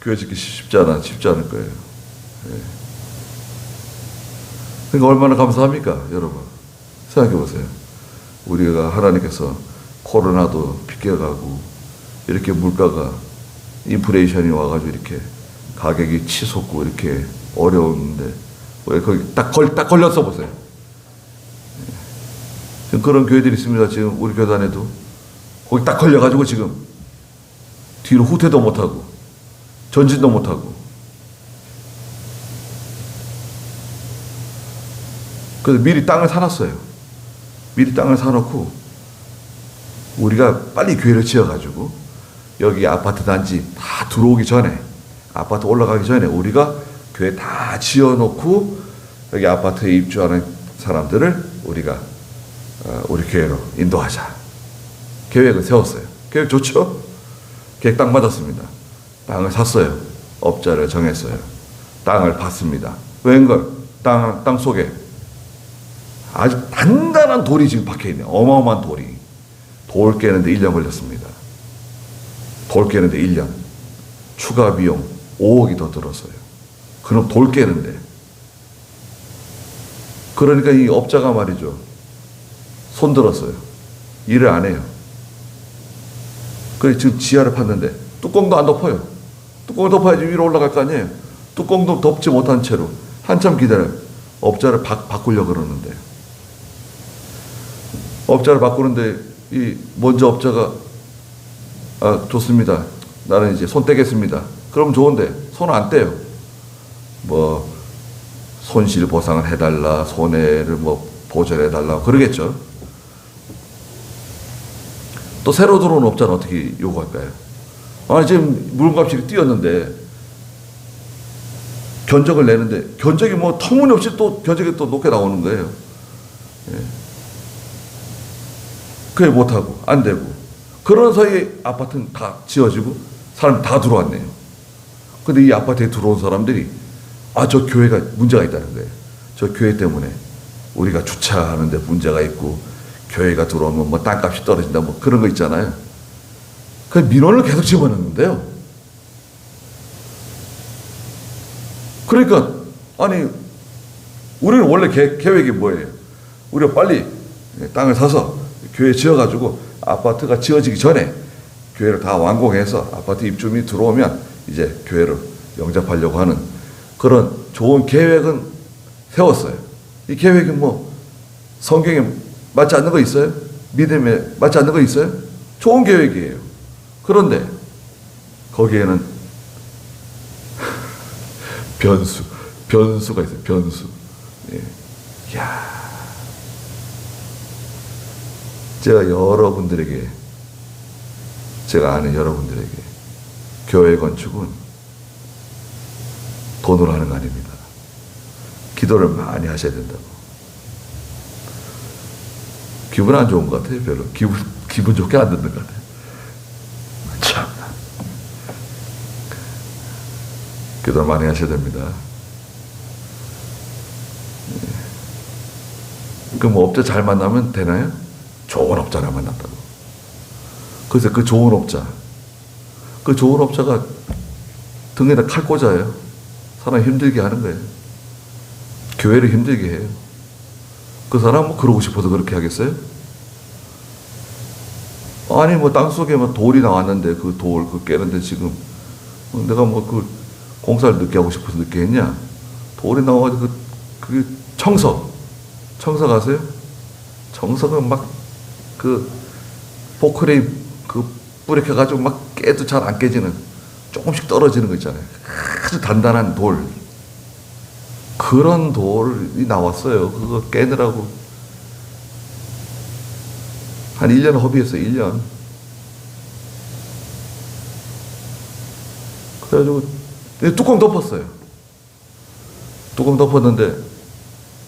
[SPEAKER 1] 교회 짓기 쉽지 않을 거예요. 네. 그러니까 얼마나 감사합니까, 여러분? 생각해 보세요. 우리가 하나님께서 코로나도 비껴가고 이렇게 물가가 인플레이션이 와가지고 이렇게 가격이 치솟고 이렇게 어려운데 왜 거기 딱 걸렸어 보세요. 지금 그런 교회들이 있습니다. 지금 우리 교단에도 거기 딱 걸려가지고 지금 뒤로 후퇴도 못하고 전진도 못하고. 그래서 미리 땅을 사놨어요. 미리 땅을 사놓고 우리가 빨리 교회를 지어가지고 여기 아파트 단지 다 들어오기 전에 아파트 올라가기 전에 우리가 교회 다 지어놓고 여기 아파트에 입주하는 사람들을 우리가 우리 교회로 인도하자. 계획을 세웠어요. 계획 좋죠? 계획 딱 맞았습니다. 땅을 샀어요. 업자를 정했어요. 땅을 봤습니다. 웬걸? 땅 속에 아주 단단한 돌이 지금 박혀있네요. 어마어마한 돌이. 돌 깨는데 1년 걸렸습니다. 돌 깨는데 1년. 추가 비용 5억이 더 들었어요. 그럼 돌 깨는데. 그러니까 이 업자가 말이죠. 손 들었어요. 일을 안 해요. 그래 지금 지하를 팠는데 뚜껑도 안 덮어요. 뚜껑을 덮어야지 위로 올라갈 거 아니에요. 뚜껑도 덮지 못한 채로 한참 기다려요. 업자를 바꾸려고 그러는데 업자를 바꾸는데 이 먼저 업자가 좋습니다. 나는 이제 손 떼겠습니다. 그럼 좋은데 손 안 떼요. 뭐 손실 보상을 해달라, 손해를 뭐 보전해달라 그러겠죠. 또 새로 들어온 업자는 어떻게 요구할까요? 지금 물건값이 뛰었는데 견적을 내는데 견적이 뭐 터무니없이 또 견적이 또 높게 나오는 거예요. 예. 그게 못하고 안 되고 그런 사이에 아파트는 다 지어지고 사람이 다 들어왔네요. 근데 이 아파트에 들어온 사람들이 저 교회가 문제가 있다는 거예요. 저 교회 때문에 우리가 주차하는데 문제가 있고 교회가 들어오면 뭐 땅값이 떨어진다 뭐 그런 거 있잖아요. 그 민원을 계속 집어넣는데요. 그러니까 우리는 원래 계획이 뭐예요? 우리가 빨리 땅을 사서 교회 지어가지고 아파트가 지어지기 전에 교회를 다 완공해서 아파트 입주민이 들어오면 이제 교회를 영접하려고 하는 그런 좋은 계획은 세웠어요. 이 계획이 뭐 성경에 맞지 않는 거 있어요? 믿음에 맞지 않는 거 있어요? 좋은 계획이에요. 그런데 거기에는 변수가 있어요. 변수. 예. 이야. 제가 아는 여러분들에게 교회 건축은 돈으로 하는 거 아닙니다. 기도를 많이 하셔야 된다고. 기분 안 좋은 것 같아요. 별로 기분 좋게 안 듣는 것 같아요. 참. 기도를 많이 하셔야 됩니다. 그럼 업자 잘 만나면 되나요? 좋은 업자를 만났다고. 그래서 그 좋은 업자가 등에다 칼 꽂아요. 사람 힘들게 하는 거예요. 교회를 힘들게 해요. 그 사람 뭐 그러고 싶어서 그렇게 하겠어요? 뭐 땅속에 뭐 돌이 나왔는데 그 돌 깨는데 지금 내가 뭐 그 공사를 늦게 하고 싶어서 늦게 했냐? 돌이 나와가지고 그게 청석 아세요? 청석은 막 그 포크레인 그 뿌리 켜가지고 막 깨도 잘 안 깨지는 조금씩 떨어지는 거 있잖아요. 아주 단단한 돌. 그런 돌이 나왔어요. 그거 깨느라고 한 1년 허비했어요. 1년. 그래가지고 뚜껑 덮었어요. 뚜껑 덮었는데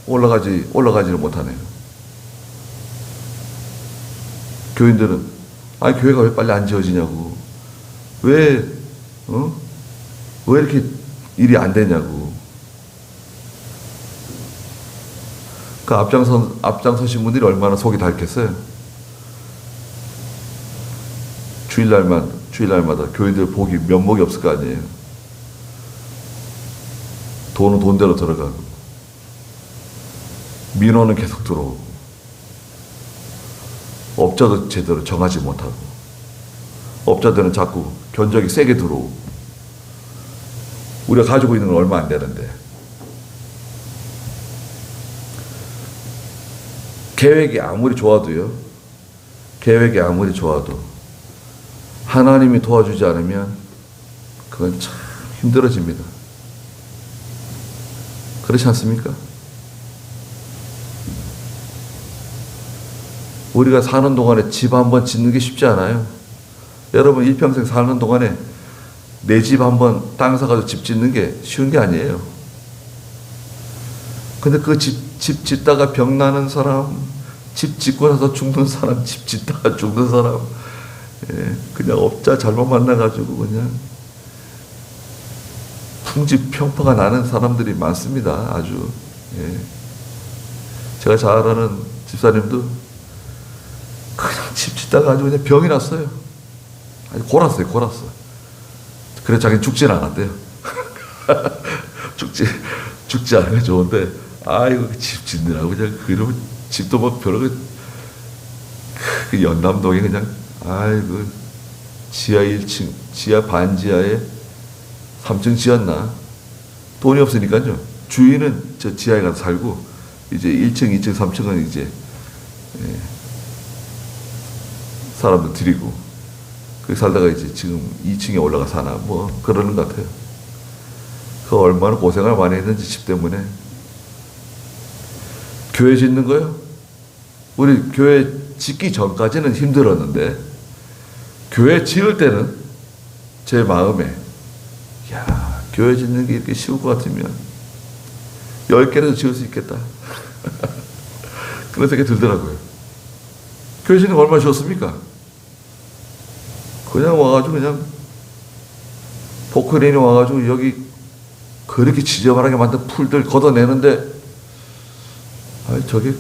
[SPEAKER 1] 올라가지를 못하네요. 교인들은 교회가 왜 빨리 안 지어지냐고, 왜 이렇게 일이 안 되냐고. 그 앞장서신 분들이 얼마나 속이 닳겠어요. 주일날마다 교인들 복이 면목이 없을 거 아니에요. 돈은 돈대로 들어가고 민원은 계속 들어오고 업자도 제대로 정하지 못하고 업자들은 자꾸 견적이 세게 들어오고 우리가 가지고 있는 건 얼마 안 되는데 계획이 아무리 좋아도 하나님이 도와주지 않으면 그건 참 힘들어집니다. 그렇지 않습니까? 우리가 사는 동안에 집 한번 짓는 게 쉽지 않아요. 여러분 일평생 사는 동안에 내 집 한번 땅 사가지고 집 짓는 게 쉬운 게 아니에요. 근데 그 집 짓다가 병 나는 사람, 집 짓고 나서 죽는 사람, 집 짓다가 죽는 사람, 예, 그냥 업자 잘못 만나가지고 그냥 풍지평파가 나는 사람들이 많습니다. 아주. 예. 제가 잘 아는 집사님도 그냥 집 짓다가 아주 그냥 병이 났어요. 아니, 골았어요, 골았어. 그래서 자기는 죽지는 않았대요. 죽지 않은 게 좋은데, 아이고, 집 짓느라고 그냥, 그러면 집도 뭐 별로 그 연남동에 그냥, 아이고, 지하 1층, 지하 반지하에 3층 지었나? 돈이 없으니까요. 주인은 저 지하에 가서 살고, 이제 1층, 2층, 3층은 이제, 예, 사람들 드리고, 그 살다가 이제 지금 2층에 올라가 사나, 뭐, 그러는 것 같아요. 그 얼마나 고생을 많이 했는지 집 때문에. 교회 짓는 거요? 우리 교회 짓기 전까지는 힘들었는데, 교회 지을 때는 제 마음에, 야, 교회 짓는 게 이렇게 쉬울 것 같으면 10개라도 지을 수 있겠다. 그런 생각이 들더라고요. 교회 짓는 거 얼마나 쉬웠습니까? 그냥 와가지고 그냥 포크레인이 와가지고 여기 그렇게 지저분하게 만든 풀들 걷어내는데, 아, 저게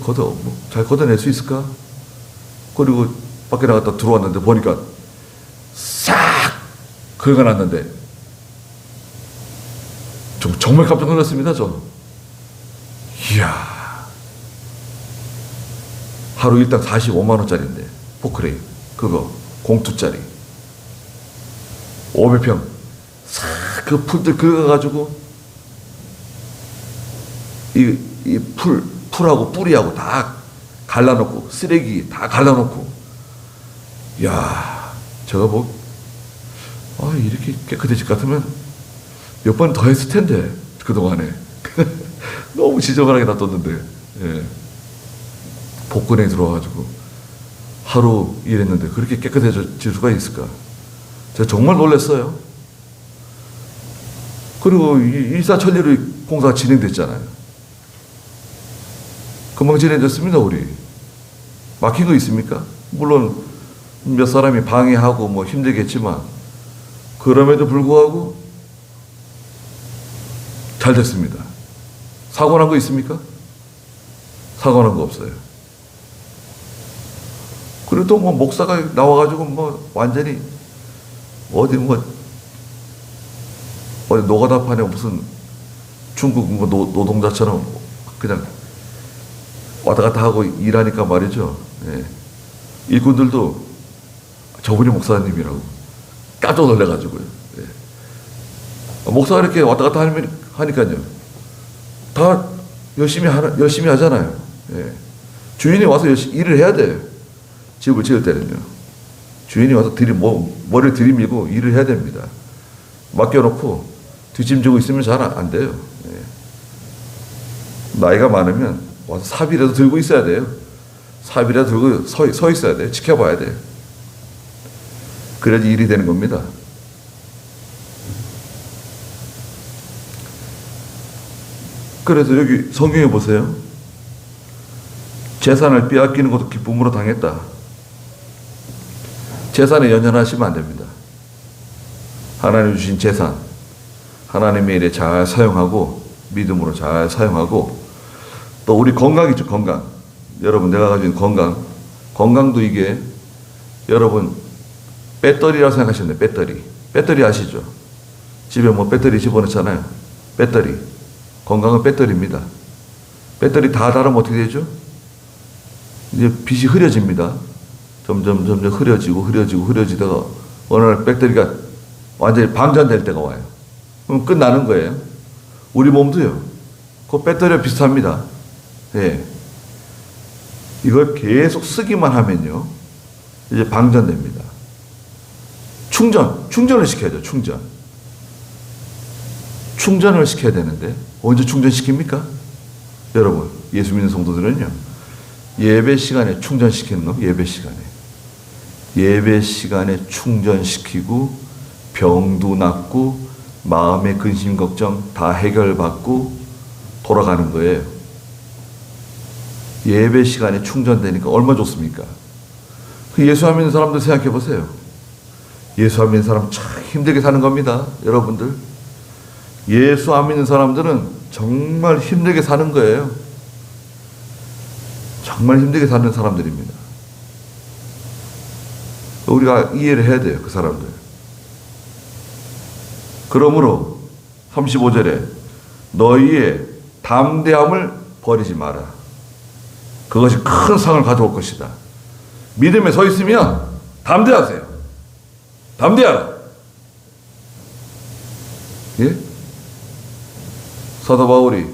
[SPEAKER 1] 잘 걷어낼 수 있을까? 그리고 밖에 나갔다 들어왔는데 보니까 싹 긁어놨는데, 정말 깜짝 놀랐습니다, 저. 이야. 하루 일당 45만원짜리인데, 포크레인. 그거, 공투짜리. 500평. 싹 그 풀들 긁어가지고, 풀하고 뿌리하고 다 갈라놓고, 쓰레기 다 갈라놓고, 야, 저거 뭐, 아, 이렇게 깨끗해질 것 같으면 몇 번 더 했을 텐데, 그동안에. 너무 지저분하게 놔뒀는데, 예. 복근에 들어와가지고, 하루 일했는데 그렇게 깨끗해질 수가 있을까? 제가 정말 놀랐어요. 그리고 일사천리로 공사가 진행됐잖아요. 금방 진행됐습니다, 우리. 막힌 거 있습니까? 물론 몇 사람이 방해하고 뭐 힘들겠지만, 그럼에도 불구하고 잘 됐습니다. 사고 난 거 있습니까? 사고 난 거 없어요. 그리고 또 뭐 목사가 나와가지고 뭐 완전히 어디 노가다판에 무슨 중국 뭐 노동자처럼 그냥 왔다 갔다 하고 일하니까 말이죠. 예. 일꾼들도 저분이 목사님이라고 깜짝 놀래가지고요. 예. 목사가 이렇게 왔다 갔다 하니까요. 다 열심히 하잖아요. 예. 주인이 와서 일을 해야 돼요. 집을 지을 때는요. 주인이 와서 머리를 들이밀고 일을 해야 됩니다. 맡겨놓고 뒷짐지고 있으면 잘 안 돼요. 예. 나이가 많으면 와서 삽이라도 들고 있어야 돼요. 삽이라도 들고 서 있어야 돼요. 지켜봐야 돼요. 그래야지 일이 되는 겁니다. 그래서 여기 성경에 보세요. 재산을 빼앗기는 것도 기쁨으로 당했다. 재산에 연연하시면 안 됩니다. 하나님 주신 재산, 하나님의 일에 잘 사용하고, 믿음으로 잘 사용하고, 또 우리 건강이죠, 건강. 여러분, 내가 가진 건강도 이게, 여러분, 배터리라고 생각하시면 돼요, 배터리. 배터리 아시죠? 집에 뭐 배터리 집어넣잖아요. 배터리. 건강은 배터리입니다. 배터리 다 닳으면 어떻게 되죠? 이제 빛이 흐려집니다. 점점 흐려지다가 어느 날 배터리가 완전히 방전될 때가 와요. 그럼 끝나는 거예요. 우리 몸도요. 그 배터리와 비슷합니다. 예. 이걸 계속 쓰기만 하면요. 이제 방전됩니다. 충전을 시켜야죠, 충전을 시켜야 되는데, 언제 충전시킵니까? 여러분, 예수 믿는 성도들은요, 예배 시간에 충전시키는 거, 예배 시간에 충전시키고, 병도 낫고, 마음의 근심, 걱정 다 해결받고, 돌아가는 거예요. 예배 시간에 충전되니까 얼마나 좋습니까? 그 예수 안 믿는 사람들 생각해 보세요. 예수 안 믿는 사람 참 힘들게 사는 겁니다. 여러분들. 예수 안 믿는 사람들은 정말 힘들게 사는 거예요. 정말 힘들게 사는 사람들입니다. 우리가 이해를 해야 돼요. 그 사람들. 그러므로 35절에 너희의 담대함을 버리지 마라. 그것이 큰 상을 가져올 것이다. 믿음에 서 있으면 담대하세요. 담대하라. 예? 사도 바울이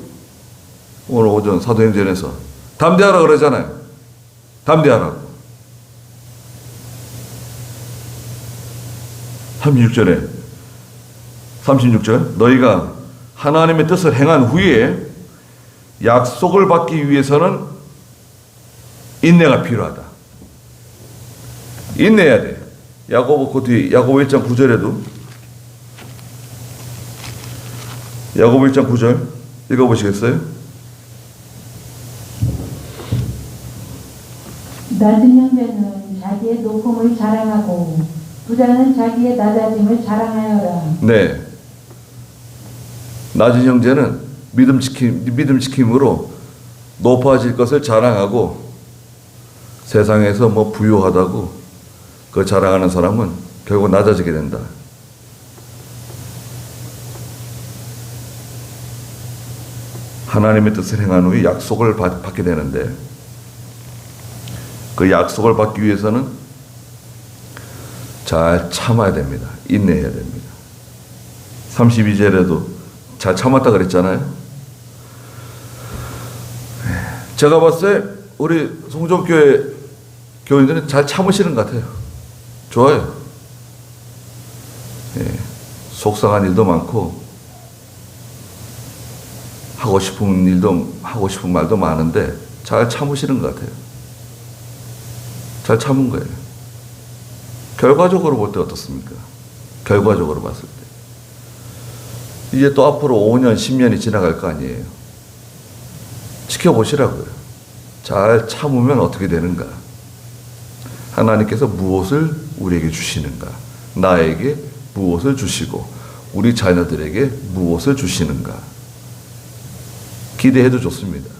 [SPEAKER 1] 오늘 오전 사도행전에서 담대하라 그러잖아요. 담대하라고. 36절 너희가 하나님의 뜻을 행한 후에 약속을 받기 위해서는 인내가 필요하다. 인내해야 돼. 야고보 그 뒤에 야고보 1장 9절에도 야고보 1장 9절 읽어보시겠어요?
[SPEAKER 2] 낮은 형제는 자기의 높음을 자랑하고 부자는 자기의 낮아짐을 자랑하여라.
[SPEAKER 1] 네. 낮은 형제는 믿음 지킴으로 높아질 것을 자랑하고 세상에서 뭐 부유하다고 그 자랑하는 사람은 결국 낮아지게 된다. 하나님의 뜻을 행한 후에 약속을 받게 되는데 그 약속을 받기 위해서는 잘 참아야 됩니다. 인내해야 됩니다. 32절에도 잘 참았다 그랬잖아요. 제가 봤을 때 우리 송정교회 교인들은 잘 참으시는 것 같아요. 좋아요. 예, 속상한 일도 많고 하고 싶은 일도 하고 싶은 말도 많은데 잘 참으시는 것 같아요. 잘 참은 거예요. 결과적으로 볼 때 어떻습니까? 결과적으로 봤을 때 이제 또 앞으로 5년, 10년이 지나갈 거 아니에요. 지켜보시라고요. 잘 참으면 어떻게 되는가? 하나님께서 무엇을 우리에게 주시는가? 나에게 무엇을 주시고 우리 자녀들에게 무엇을 주시는가? 기대해도 좋습니다.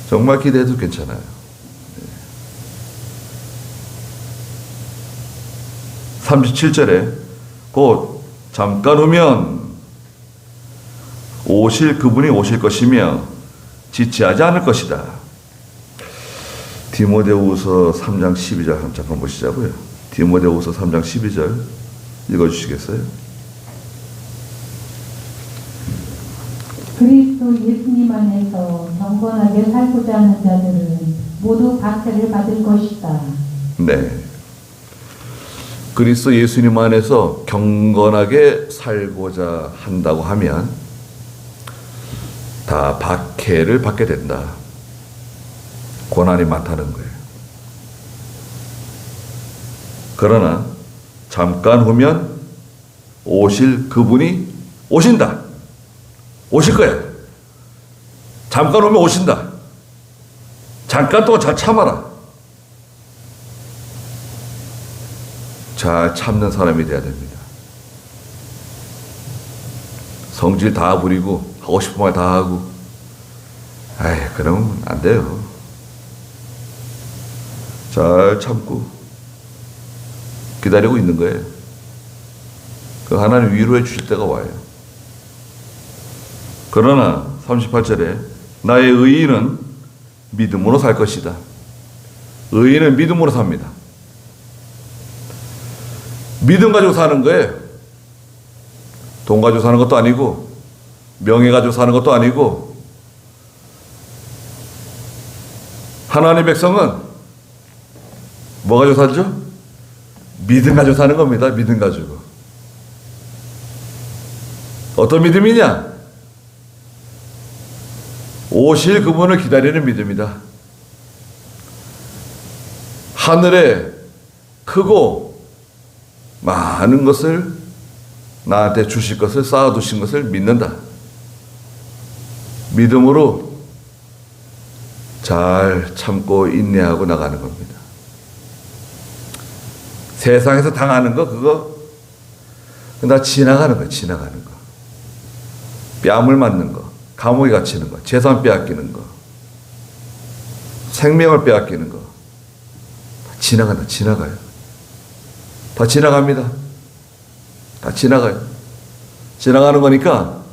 [SPEAKER 1] 정말 기대해도 괜찮아요. 37절에 곧 잠깐 후면 그분이 오실 것이며 지체하지 않을 것이다. 디모데후서 3장 12절 잠깐 보시자고요. 디모데후서 3장 12절 읽어주시겠어요?
[SPEAKER 2] 그리스도 예수님 안에서 경건하게 살고자 하는 자들은 모두 박해를 받을 것이다.
[SPEAKER 1] 네. 그리스도 예수님 안에서 경건하게 살고자 한다고 하면 다 박해를 받게 된다. 고난이 많다는 거예요. 그러나 잠깐 후면 오실 그분이 오신다. 오실 거야. 잠깐 오면 오신다. 잠깐 동안 잘 참아라. 잘 참는 사람이 돼야 됩니다. 성질 다 부리고 하고 싶은 말 다 하고 그러면 안 돼요. 잘 참고 기다리고 있는 거예요. 그 하나님 위로해 주실 때가 와요. 그러나 38절에 나의 의인은 믿음으로 살 것이다. 의인은 믿음으로 삽니다. 믿음 가지고 사는 거예요. 돈 가지고 사는 것도 아니고 명예 가지고 사는 것도 아니고 하나님의 백성은 뭐 가지고 살죠? 믿음 가지고 사는 겁니다. 믿음 가지고. 어떤 믿음이냐? 오실 그분을 기다리는 믿음이다. 하늘에 크고 많은 것을 나한테 주실 것을 쌓아두신 것을 믿는다. 믿음으로 잘 참고 인내하고 나가는 겁니다. 세상에서 당하는 거 그거 나 지나가는 거 지나가는 거. 뺨을 맞는 거, 감옥에 갇히는 거, 재산 빼앗기는 거, 생명을 빼앗기는 거 지나간다. 지나가요. 다 지나갑니다. 다 지나가요. 지나가는 거니까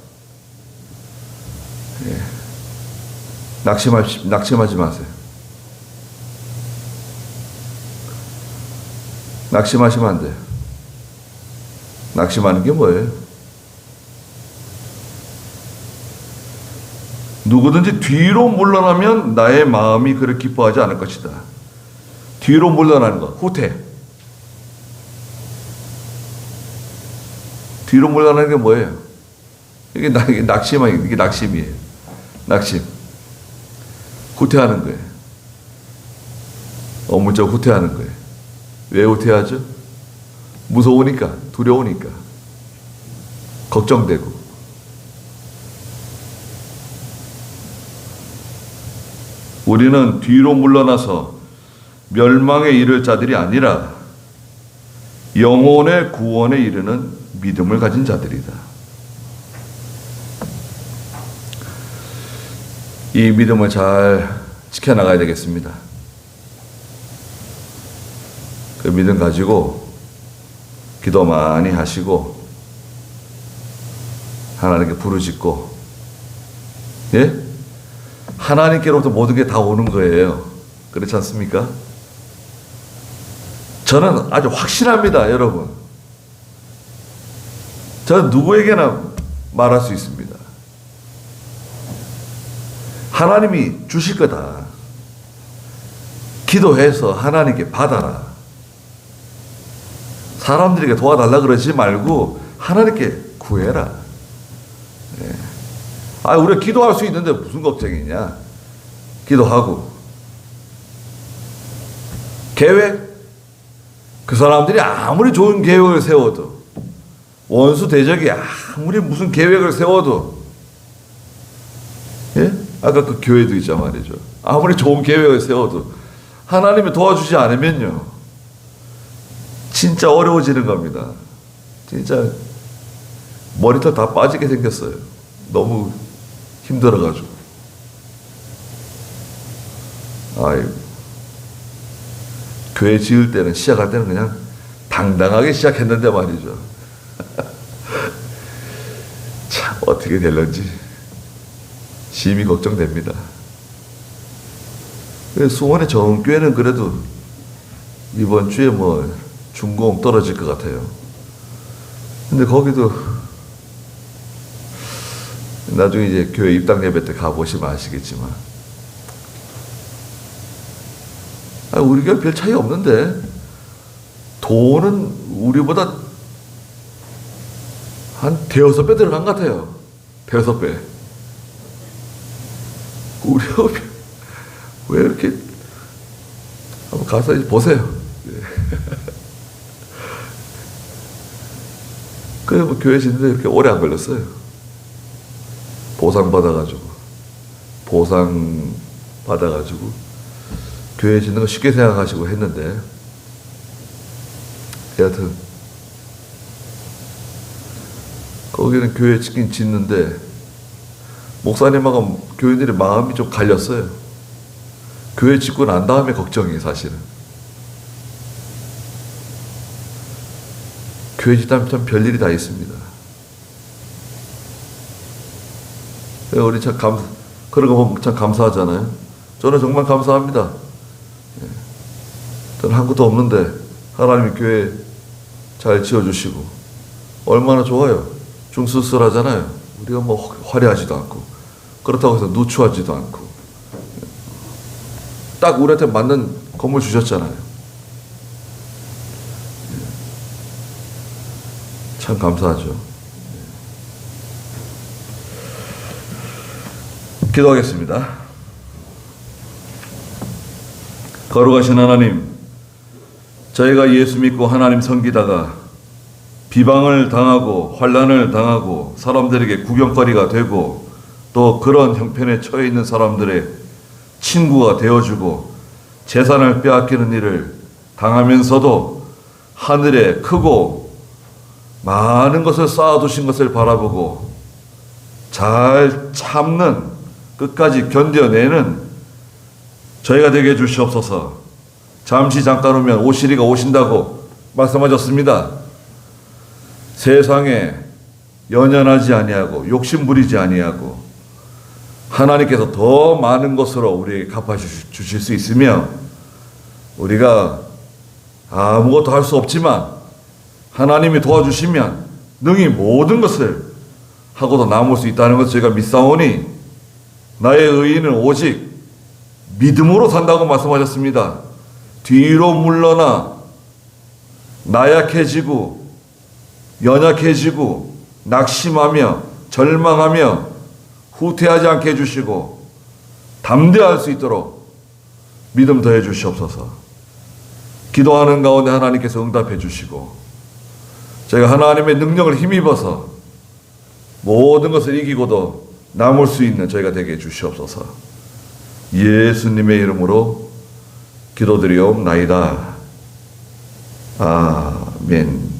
[SPEAKER 1] 낙심하지 마세요. 낙심하시면 안 돼요. 낙심하는 게 뭐예요? 누구든지 뒤로 물러나면 나의 마음이 그를 기뻐하지 않을 것이다. 뒤로 물러나는 것, 후퇴. 뒤로 물러나는 게 뭐예요? 이게 낙심이에요. 낙심. 후퇴하는 거예요. 어물쩍 후퇴하는 거예요. 왜 후퇴하죠? 무서우니까, 두려우니까, 걱정되고. 우리는 뒤로 물러나서 멸망에 이를 자들이 아니라 영혼의 구원에 이르는 믿음을 가진 자들이다. 이 믿음을 잘 지켜나가야 되겠습니다. 그 믿음 가지고 기도 많이 하시고 하나님께 부르짖고, 예? 하나님께로부터 모든 게 다 오는 거예요. 그렇지 않습니까? 저는 아주 확신합니다, 여러분. 저는 누구에게나 말할 수 있습니다. 하나님이 주실 거다. 기도해서 하나님께 받아라. 사람들에게 도와달라 그러지 말고 하나님께 구해라. 네. 우리가 기도할 수 있는데 무슨 걱정이냐. 기도하고. 계획. 그 사람들이 아무리 좋은 계획을 세워도, 원수 대적이 아무리 무슨 계획을 세워도, 예? 아까 그 교회도 있단 말이죠. 아무리 좋은 계획을 세워도 하나님이 도와주지 않으면요, 진짜 어려워지는 겁니다. 진짜 머리털 다 빠지게 생겼어요. 너무 힘들어가지고. 아이고. 교회 지을 때는, 시작할 때는 그냥 당당하게 시작했는데 말이죠. 참 어떻게 될런지 심히 걱정됩니다. 수원의 정교회는 그래도 이번 주에 뭐 준공 떨어질 것 같아요. 근데 거기도 나중에 이제 교회 입당 예배 때 가보시면 아시겠지만, 우리 교회 별 차이 없는데 돈은 우리보다 한 대여섯 배 들어간 것 같아요. 대여섯 배. 우리 교회 왜 이렇게, 한번 가서 이제 보세요. 그래서 뭐 교회 짓는데 이렇게 오래 안 걸렸어요. 보상 받아가지고 교회 짓는 거 쉽게 생각하시고 했는데, 여하튼 거기는 교회 짓는데 목사님하고 교인들이 마음이 좀 갈렸어요. 교회 짓고 난 다음에 걱정이 사실은. 교회 짓다면 참 별일이 다 있습니다. 우리 참 그런 거 보면 참 감사하잖아요. 저는 정말 감사합니다. 저는 한 것도 없는데 하나님이 교회 잘 지어주시고 얼마나 좋아요. 중수술하잖아요. 우리가 뭐 화려하지도 않고, 그렇다고 해서 누추하지도 않고, 딱 우리한테 맞는 건물 주셨잖아요. 참 감사하죠. 기도하겠습니다. 거룩하신 하나님, 저희가 예수 믿고 하나님 섬기다가 비방을 당하고 환난을 당하고 사람들에게 구경거리가 되고, 또 그런 형편에 처해 있는 사람들의 친구가 되어주고 재산을 빼앗기는 일을 당하면서도 하늘에 크고 많은 것을 쌓아두신 것을 바라보고 잘 참는, 끝까지 견뎌내는 저희가 되게 해주시옵소서. 잠시 잠깐 오면 오시리가 오신다고 말씀하셨습니다. 세상에 연연하지 아니하고 욕심 부리지 아니하고 하나님께서 더 많은 것으로 우리에게 갚아주실 수 있으며, 우리가 아무것도 할 수 없지만 하나님이 도와주시면 능히 모든 것을 하고도 남을 수 있다는 것을 저희가 믿사오니, 나의 의인은 오직 믿음으로 산다고 말씀하셨습니다. 뒤로 물러나 나약해지고 연약해지고 낙심하며 절망하며 후퇴하지 않게 해주시고 담대할 수 있도록 믿음 더해 주시옵소서. 기도하는 가운데 하나님께서 응답해 주시고 저희가 하나님의 능력을 힘입어서 모든 것을 이기고도 남을 수 있는 저희가 되게 해 주시옵소서. 예수님의 이름으로 기도드리옵나이다. 아멘.